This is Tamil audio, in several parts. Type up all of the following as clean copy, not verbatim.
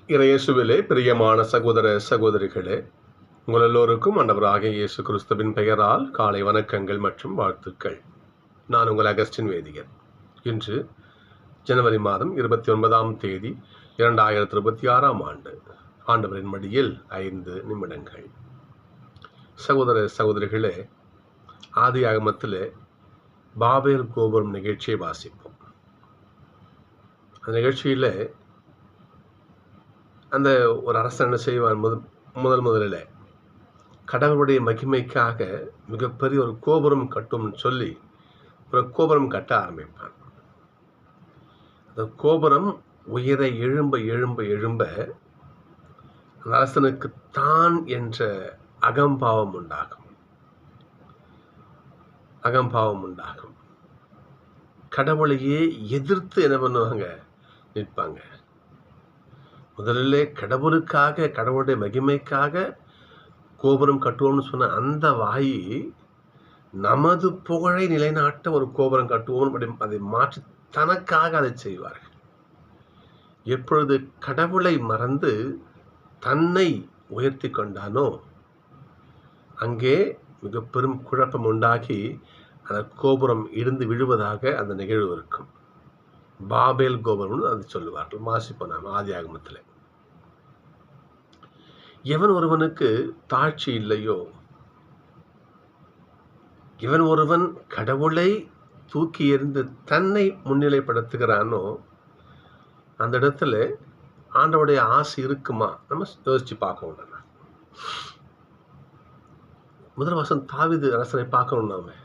இறையேசுவிலே பிரியமான சகோதர சகோதரிகளே, உங்கள் எல்லோருக்கும் ஆண்டவராகிய இயேசு கிறிஸ்துவின் பெயரால் காலை வணக்கங்கள் மற்றும் வாழ்த்துக்கள். நான் உங்கள் அகஸ்டின் வேதியர். இன்று ஜனவரி மாதம் 29ஆம் தேதி 2026ஆம் ஆண்டு. ஆண்டவரின் மடியில் 5 நிமிடங்கள். சகோதர சகோதரிகளே, ஆதியாகமத்திலே பாபேல் கோபுரம் நிகழ்ச்சியை வாசிப்போம். அந்த நிகழ்ச்சியில் அந்த ஒரு அரசன் என்ன செய்வான்? முதலில் கடவுளுடைய மகிமைக்காக மிகப்பெரிய ஒரு கோபுரம் கட்டும் சொல்லி ஒரு கோபுரம் கட்ட ஆரம்பிப்பான். அந்த கோபுரம் உயர எழும்ப எழும்ப எழும்ப அந்த அரசனுக்கு தான் என்ற அகம்பாவம் உண்டாகும். கடவுளையே எதிர்த்து என்ன பண்ணுவாங்க? நிற்பாங்க. முதலிலே கடவுளுக்காக, கடவுளுடைய மகிமைக்காக கோபுரம் கட்டுவோம்னு சொன்ன அந்த வாயி நமது புகழை நிலைநாட்ட ஒரு கோபுரம் கட்டுவோம் அதை மாற்றி தனக்காக அதை செய்வார்கள். எப்பொழுது கடவுளை மறந்து தன்னை உயர்த்தி கொண்டானோ அங்கே மிக பெரும் குழப்பம் உண்டாகி அந்த கோபுரம் இடிந்து விழுவதாக அந்த நிகழ்வு இருக்கும். பாபேல் கோபுரம்னு அது சொல்லுவார்கள். வாசிப்போம் நாம் ஆதியாகமத்தில். எவன் ஒருவனுக்கு தாழ்ச்சி இல்லையோ, எவன் ஒருவன் கடவுளை தூக்கி எறிந்து தன்னை முன்னிலைப்படுத்துகிறானோ அந்த இடத்துல ஆண்டவருடைய ஆசை இருக்குமா? நம்ம யோசிச்சு பார்க்கணும். முதல் வருஷம் தாவீது அரசனை பார்க்கணும். நாம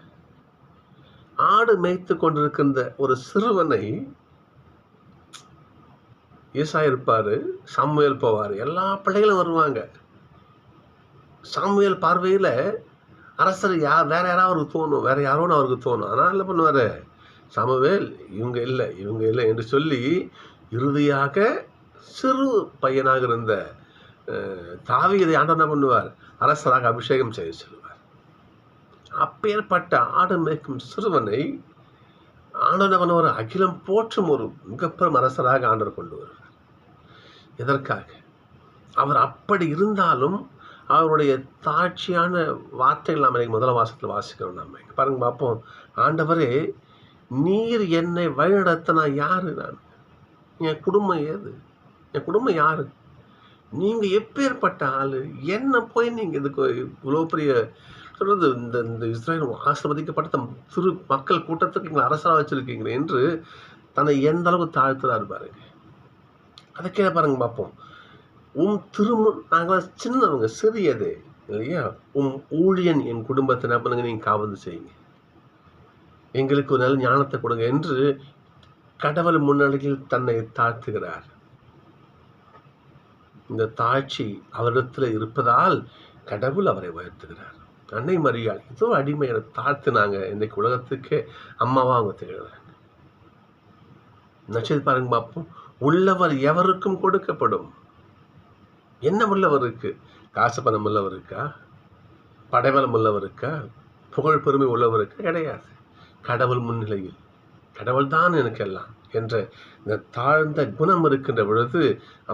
ஆடு மேய்த்து கொண்டிருக்கின்ற ஒரு சிறுவனை, ஈசாய் இருப்பாரு, சாமுவேல் போவார், எல்லா பிள்ளைகளும் வருவாங்க. சாமுவேல் பார்வையில் அரசர் வேற யாராவது அவருக்கு தோணும், வேற யாரோன்னு அவருக்கு தோணும். ஆனால் என்ன பண்ணுவார்? சாமுவேல் இவங்க இல்லை என்று சொல்லி இறுதியாக சிறு பையனாக இருந்த தாவீதை ஆண்டவர் என்ன பண்ணுவார்? அரசராக அபிஷேகம் செய்ய சொல்லுவார். அப்பேற்பட்ட ஆடு மேய்க்கும் சிறுவனை ஆண்டவன் ஒரு அகிலம் போற்றும் ஒரு மிகப்பெரும் அரசராக ஆண்டவர் கொண்டு வருவார். எதற்காக? அவர் அப்படி இருந்தாலும் அவருடைய தாட்சியான வார்த்தைகள் நாம் முதல் வாசத்தில் வாசிக்கிறோம். நம்ம பாருங்க பார்ப்போம். ஆண்டவரே, நீர் என்னை வழிநடத்த நான் யாரு? என் குடும்பம் ஏது? என் குடும்பம் யாரு? நீங்க எப்பேற்பட்ட ஆளு? என்ன போய் நீங்க இதுக்கு இவ்வளோ பெரிய சொல்றது, இந்த இஸ்ரேல் ஆசிர்வதிக்கப்பட்ட சிறு மக்கள் கூட்டத்துக்கு எங்களை அரசாக வச்சிருக்கீங்க என்று தன்னை எந்த அளவுக்கு தாழ்த்துறாரு பாருங்க. அதை கீழே பாருங்க பார்ப்போம். நாங்கள் சின்னவங்க, சிறியது இல்லையா? ஊழியன் என் குடும்பத்தை என்ன பண்ணுங்க, நீங்க காவந்து செய்யுங்க, எங்களுக்கு ஒரு நல்ல ஞானத்தை கொடுங்க என்று கடவுள் முன்னிலையில் தன்னை தாழ்த்துகிறார். இந்த தாழ்ச்சி அவரிடத்துல இருப்பதால் கடவுள் அவரை உயர்த்துகிறார். அன்னை மரியாள் ஏதோ அடிமையை தாழ்த்துனாங்க. இன்னைக்கு உலகத்துக்கு அம்மாவா அவங்க திகழ்கிறாங்க. நட்சத்திரம் பாருங்க பார்ப்போம். உள்ளவர் எவருக்கும் கொடுக்கப்படும். என்ன உள்ளவருக்கு? காசு பணம் உள்ளவருக்கா? படைபலம் உள்ளவருக்கா? புகழ் பெருமை உள்ளவருக்கா? கிடையாது. கடவுள் முன்னிலையில் கடவுள் தான் எனக்கு எல்லாம் என்ற இந்த தாழ்ந்த குணம் இருக்கின்ற பொழுது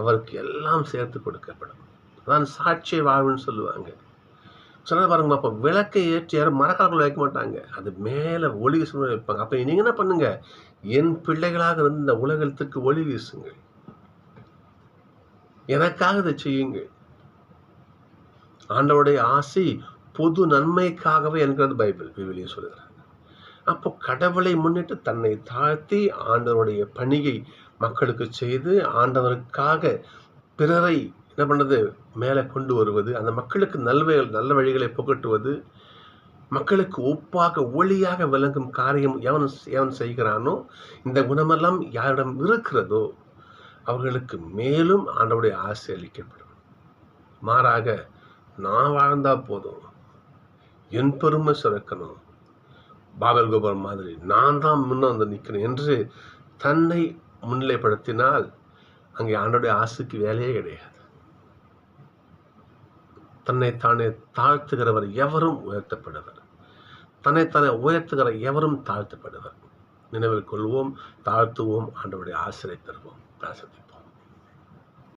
அவருக்கு எல்லாம் சேர்த்து கொடுக்கப்படும். அதான் சாட்சிய வாழ்வுன்னு சொல்லுவாங்க. சொல்ல பாருங்க பார்ப்போம். விளக்கை ஏற்றி யாரும் மரக்கால்கள் வைக்க மாட்டாங்க, அது மேலே ஒளி வீச வைப்பாங்க. அப்போ நீங்கள் என்ன பண்ணுங்க? என் பிள்ளைகளாக இருந்து இந்த உலகத்துக்கு ஒளி வீசுங்கள், எனக்காக இதை செய்யுங்கள். ஆண்டவருடைய ஆசை பொது நன்மைக்காகவே என்கிறது பைபிள் விவிலியம் சொல்லுகிறாங்க. அப்போ கடவுளை முன்னிட்டு தன்னை தாழ்த்தி ஆண்டவருடைய பணியை மக்களுக்கு செய்து ஆண்டவருக்காக பிறரை என்ன பண்ணுறது? மேலே கொண்டு வருவது, அந்த மக்களுக்கு நல்ல வழிகளை புகட்டுவது, மக்களுக்கு ஒப்பாக ஒளியாக விளங்கும் காரியம் எவன் செய்கிறானோ, இந்த குணமெல்லாம் யாரிடம் இருக்கிறதோ அவர்களுக்கு மேலும் ஆண்டவருடைய ஆசை அளிக்கப்படும். மாறாக நான் வாழ்ந்தா போதும், என் பெருமை சுரக்கணும், பாபேல் கோபுரம் மாதிரி நான் தான் முன்ன வந்து நிற்கிறேன் என்று தன்னை முன்னிலைப்படுத்தினால் அங்கே ஆண்டவருடைய ஆசைக்கு வேலையே கிடையாது. தன்னைத்தானே தாழ்த்துகிறவர் எவரும் உயர்த்தப்படுவர், தன்னைத்தானே உயர்த்துகிற எவரும் தாழ்த்தப்படுவர். நினைவில் கொள்வோம், தாழ்த்துவோம், ஆண்டவருடைய ஆசிரியை பெறுவோம்.